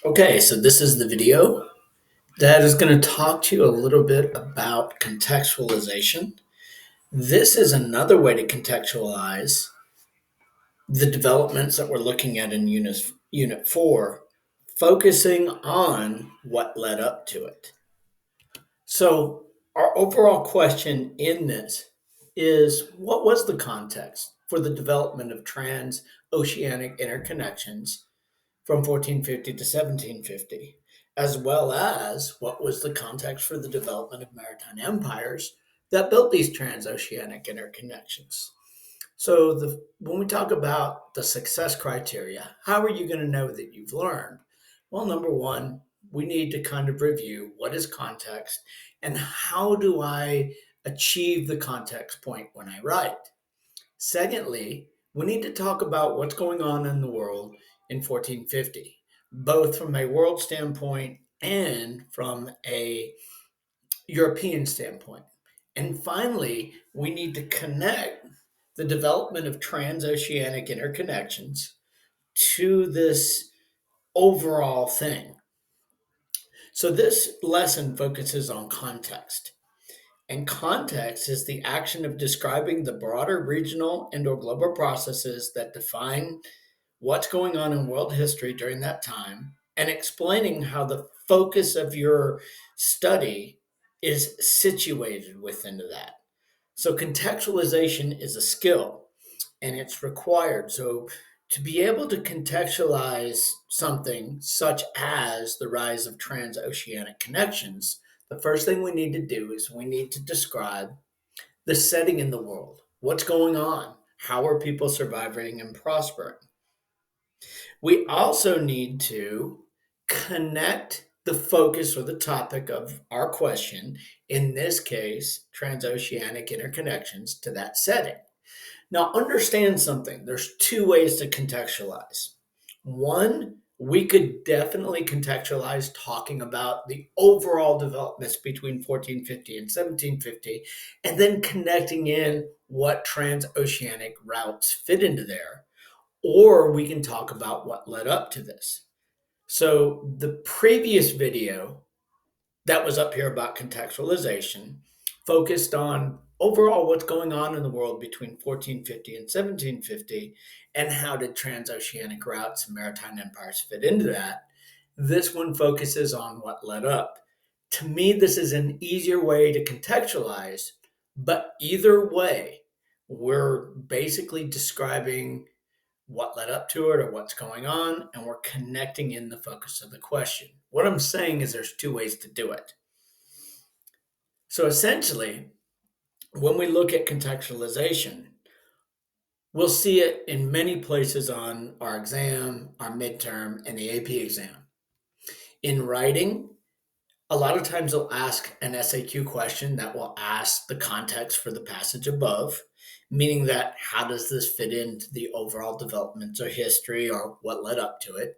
Okay, so this is the video that is going to talk to you a little bit about contextualization. This is another way to contextualize the developments that we're looking at in Unit 4, focusing on what led up to it. So, our overall question in this is what was the context for the development of transoceanic interconnections from 1450 to 1750, as well as what was the context for the development of maritime empires that built these transoceanic interconnections. So, when we talk about the success criteria, how are you going to know that you've learned? Well, number one, we need to kind of review what is context and how do I achieve the context point when I write. Secondly, we need to talk about what's going on in the world in 1450, both from a world standpoint and from a European standpoint. And finally, we need to connect the development of transoceanic interconnections to this overall thing. So, this lesson focuses on context. And context is the action of describing the broader regional and or global processes that define what's going on in world history during that time and explaining how the focus of your study is situated within that. So contextualization is a skill and it's required. So to be able to contextualize something such as the rise of transoceanic connections, the first thing we need to do is we need to describe the setting in the world. What's going on? How are people surviving and prospering? We also need to connect the focus or the topic of our question, in this case, transoceanic interconnections, to that setting. Now, understand something. There's two ways to contextualize. One, we could definitely contextualize talking about the overall developments between 1450 and 1750, and then connecting in what transoceanic routes fit into there. Or we can talk about what led up to this. So, the previous video that was up here about contextualization focused on overall what's going on in the world between 1450 and 1750 and how did transoceanic routes and maritime empires fit into that. This one focuses on what led up. To me, this is an easier way to contextualize, but either way, we're basically describing what led up to it or what's going on, and we're connecting in the focus of the question. What I'm saying is there's two ways to do it. So essentially, when we look at contextualization, we'll see it in many places on our exam, our midterm, and the AP exam. In writing, a lot of times they'll ask an SAQ question that will ask the context for the passage above, meaning that how does this fit into the overall development or history or what led up to it?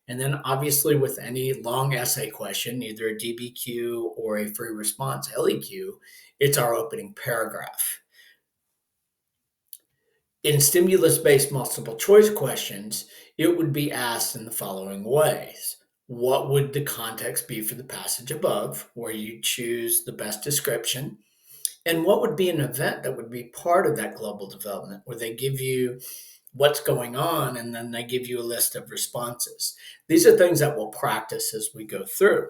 And then obviously with any long essay question, either a DBQ or a free response LEQ, it's our opening paragraph. In stimulus-based multiple choice questions, it would be asked in the following ways. What would the context be for the passage above, where you choose the best description? And what would be an event that would be part of that global development, where they give you what's going on and then they give you a list of responses? These are things that we'll practice as we go through.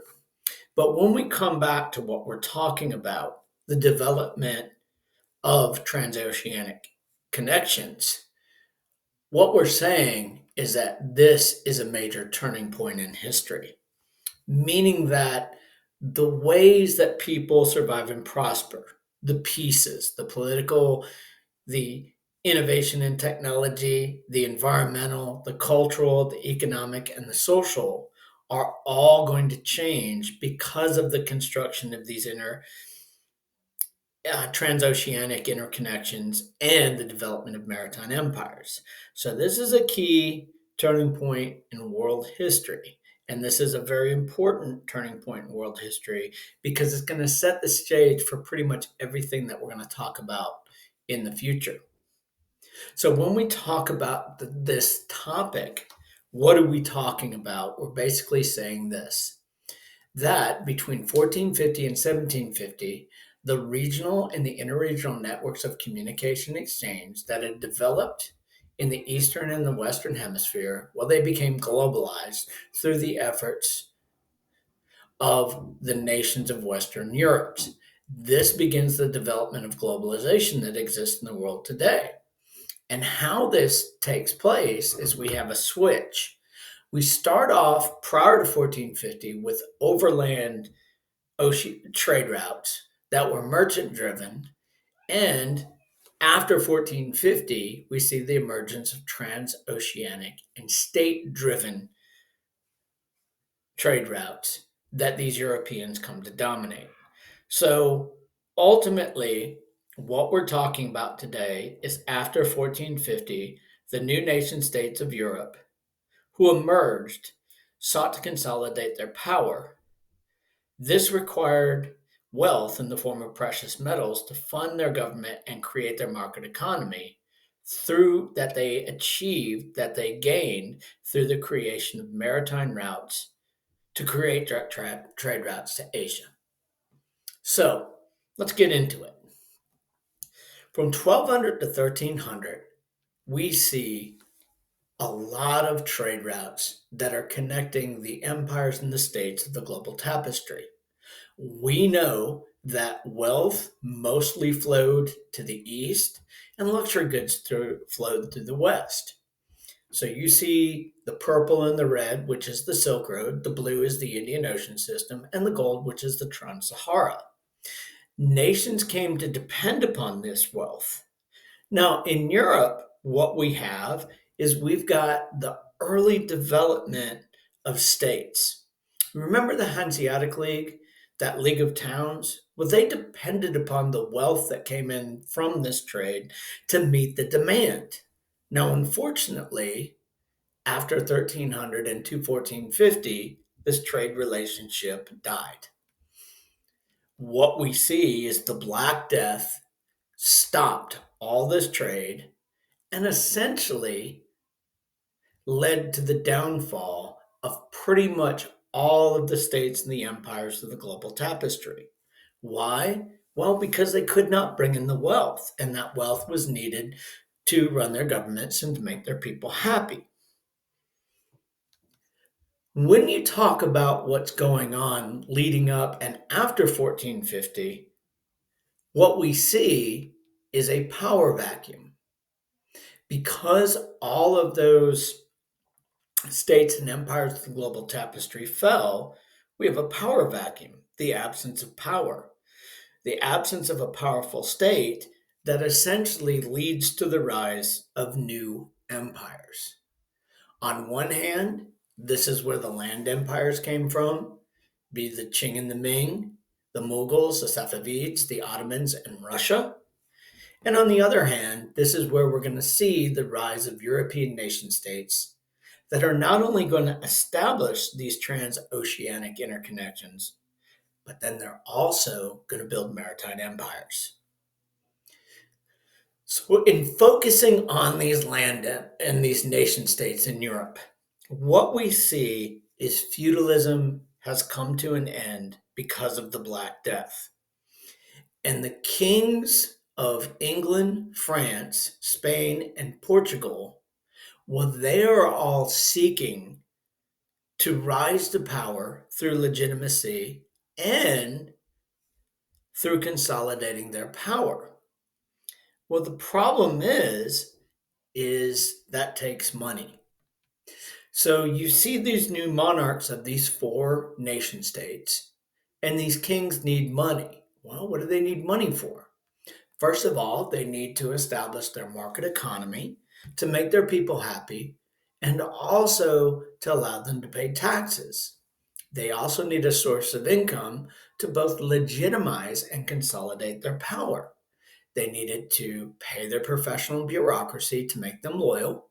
But when we come back to what we're talking about, the development of transoceanic connections, what we're saying is that this is a major turning point in history, meaning that the ways that people survive and prosper, the pieces, the political, the innovation in technology, the environmental, the cultural, the economic, and the social are all going to change because of the construction of these transoceanic interconnections and the development of maritime empires. So, this is a key turning point in world history. And this is a very important turning point in world history because it's going to set the stage for pretty much everything that we're going to talk about in the future. So, when we talk about this topic, What are we talking about? We're basically saying this, that between 1450 and 1750, the regional and the interregional networks of communication exchange that had developed in the Eastern and the Western Hemisphere, well, they became globalized through the efforts of the nations of Western Europe. This begins the development of globalization that exists in the world today. And how this takes place is we have a switch. We start off prior to 1450 with overland ocean trade routes that were merchant driven. And after 1450, we see the emergence of transoceanic and state driven trade routes that these Europeans come to dominate. So ultimately, what we're talking about today is after 1450, the new nation states of Europe who emerged sought to consolidate their power. This required wealth in the form of precious metals to fund their government and create their market economy through that they achieved, that they gained through the creation of maritime routes to create direct trade routes to Asia. So let's get into it. From 1200 to 1300, we see a lot of trade routes that are connecting the empires and the states of the global tapestry. We know that wealth mostly flowed to the east and luxury goods flowed through the west. So you see the purple and the red, which is the Silk Road, the blue is the Indian Ocean system, and the gold, which is the Trans Sahara. Nations came to depend upon this wealth. Now, in Europe, what we have is we've got the early development of states. Remember the Hanseatic League, that League of Towns? Well, they depended upon the wealth that came in from this trade to meet the demand. Now, unfortunately, after 1300 and to 1450, this trade relationship died. What we see is the Black Death stopped all this trade and essentially led to the downfall of pretty much all of the states and the empires of the global tapestry. Why? Well, because they could not bring in the wealth, and that wealth was needed to run their governments and to make their people happy. When you talk about what's going on leading up and after 1450, what we see is a power vacuum. Because all of those states and empires of the global tapestry fell, we have a power vacuum, the absence of power, the absence of a powerful state that essentially leads to the rise of new empires. On one hand, this is where the land empires came from, be the Qing and the Ming, the Mughals, the Safavids, the Ottomans, and Russia. And on the other hand, this is where we're going to see the rise of European nation states that are not only going to establish these transoceanic interconnections, but then they're also going to build maritime empires. So, in focusing on these land and these nation states in Europe, what we see is feudalism has come to an end because of the Black Death. And the kings of England, France, Spain, and Portugal, well, they are all seeking to rise to power through legitimacy and through consolidating their power. Well, the problem is that takes money. So you see these new monarchs of these four nation states, and these kings need money. Well, what do they need money for? First of all, they need to establish their market economy to make their people happy and also to allow them to pay taxes. They also need a source of income to both legitimize and consolidate their power. They needed to pay their professional bureaucracy to make them loyal,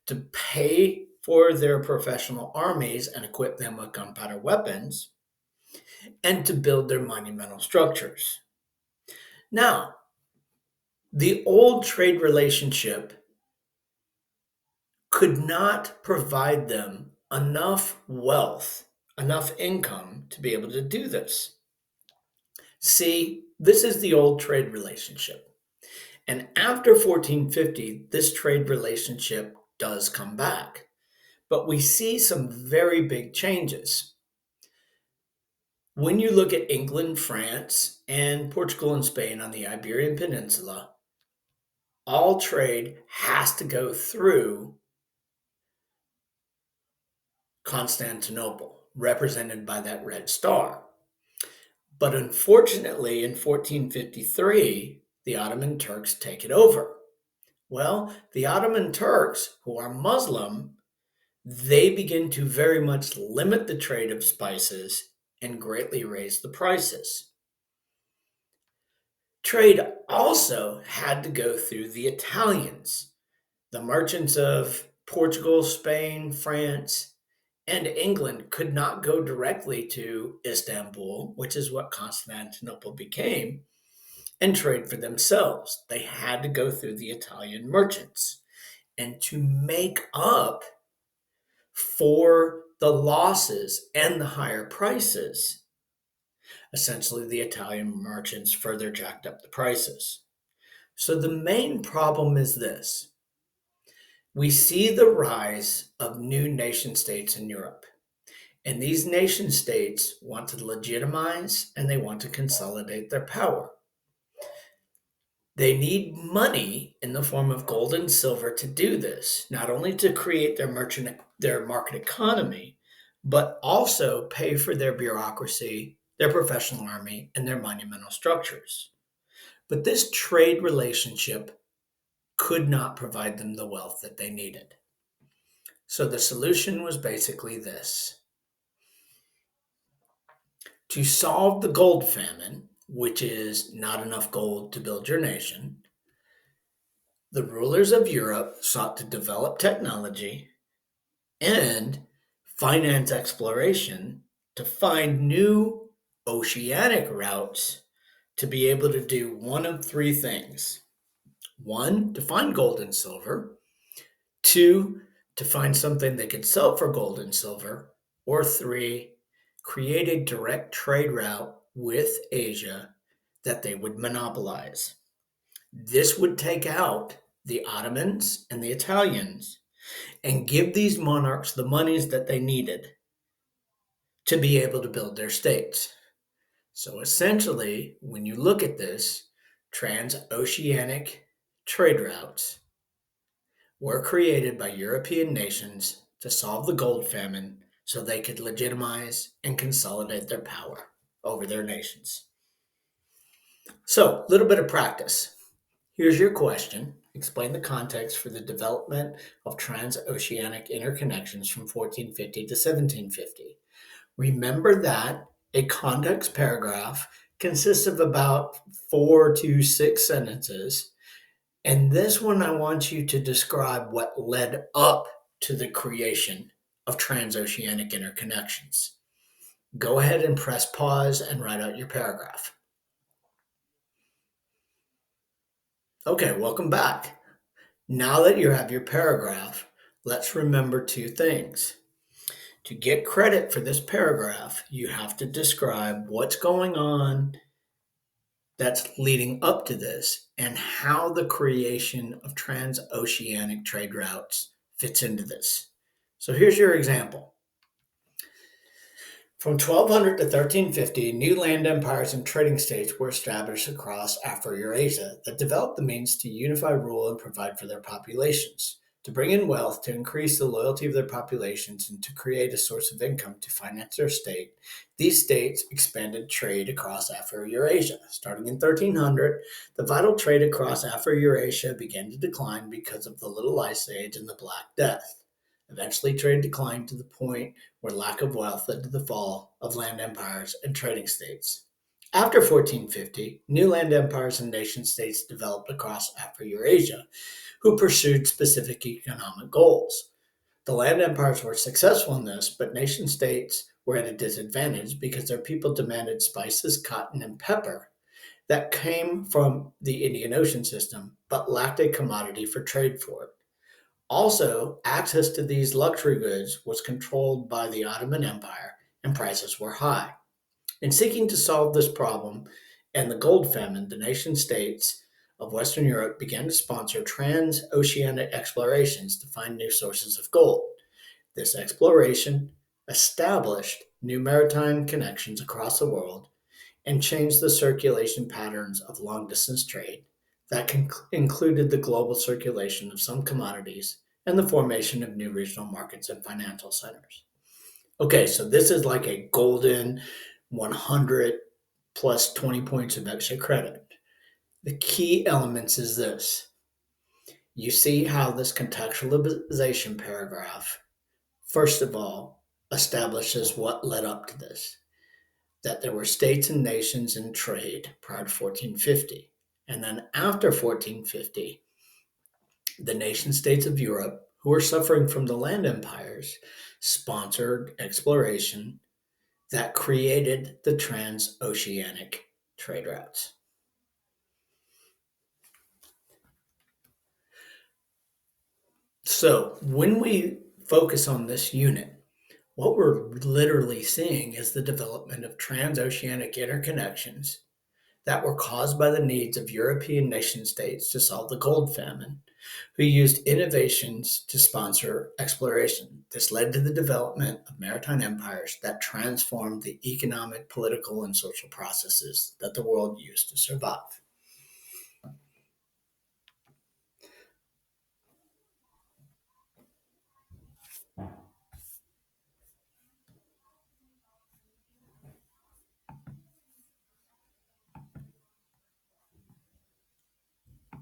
to pay for their professional armies and equip them with gunpowder weapons, and to build their monumental structures. Now, the old trade relationship could not provide them enough wealth, enough income to be able to do this. See, this is the old trade relationship. And after 1450, this trade relationship does come back. But we see some very big changes. When you look at England, France, and Portugal and Spain on the Iberian Peninsula, all trade has to go through Constantinople, represented by that red star. But unfortunately, in 1453, the Ottoman Turks take it over. Well, the Ottoman Turks, who are Muslim, they begin to very much limit the trade of spices and greatly raise the prices. Trade also had to go through the Italians. The merchants of Portugal, Spain, France, and England could not go directly to Istanbul, which is what Constantinople became, and trade for themselves. They had to go through the Italian merchants. And to make up for the losses and the higher prices, essentially the Italian merchants further jacked up the prices. So the main problem is this: we see the rise of new nation states in Europe. And these nation states want to legitimize and they want to consolidate their power. They need money in the form of gold and silver to do this, not only to create their market economy, but also pay for their bureaucracy, their professional army, and their monumental structures. But this trade relationship could not provide them the wealth that they needed. So the solution was basically this: to solve the gold famine, which is not enough gold to build your nation, the rulers of Europe sought to develop technology and finance exploration to find new oceanic routes to be able to do one of three things. One, to find gold and silver. Two, to find something they could sell for gold and silver. Or three, create a direct trade route with Asia that they would monopolize. This would take out the Ottomans and the Italians and give these monarchs the monies that they needed to be able to build their states. So essentially, when you look at this, transoceanic trade routes were created by European nations to solve the gold famine so they could legitimize and consolidate their power over their nations. So, a little bit of practice. Here's your question. Explain the context for the development of transoceanic interconnections from 1450 to 1750. Remember that a context paragraph consists of about 4 to 6 sentences. And this one, I want you to describe what led up to the creation of transoceanic interconnections. Go ahead and press pause and write out your paragraph. Okay, welcome back. Now that you have your paragraph, let's remember two things. To get credit for this paragraph, you have to describe what's going on that's leading up to this and how the creation of transoceanic trade routes fits into this. So here's your example. From 1200 to 1350, new land empires and trading states were established across Afro-Eurasia that developed the means to unify, rule, and provide for their populations, to bring in wealth, to increase the loyalty of their populations, and to create a source of income to finance their state. These states expanded trade across Afro-Eurasia. Starting in 1300, the vital trade across Afro-Eurasia began to decline because of the Little Ice Age and the Black Death. Eventually, trade declined to the point where lack of wealth led to the fall of land empires and trading states. After 1450, new land empires and nation states developed across Afro-Eurasia, who pursued specific economic goals. The land empires were successful in this, but nation states were at a disadvantage because their people demanded spices, cotton, and pepper that came from the Indian Ocean system, but lacked a commodity for trade for it. Also, access to these luxury goods was controlled by the Ottoman Empire and prices were high. In seeking to solve this problem and the gold famine, the nation states of Western Europe began to sponsor transoceanic explorations to find new sources of gold. This exploration established new maritime connections across the world and changed the circulation patterns of long distance trade that included the global circulation of some commodities and the formation of new regional markets and financial centers. Okay, so this is like a golden 100 plus 20 points of extra credit. The key elements is this. You see how this contextualization paragraph, first of all, establishes what led up to this, that there were states and nations in trade prior to 1450. And then after 1450, the nation states of Europe, who were suffering from the land empires, sponsored exploration that created the transoceanic trade routes. So when we focus on this unit, what we're literally seeing is the development of transoceanic interconnections that were caused by the needs of European nation states to solve the gold famine, who used innovations to sponsor exploration. This led to the development of maritime empires that transformed the economic, political, and social processes that the world used to survive.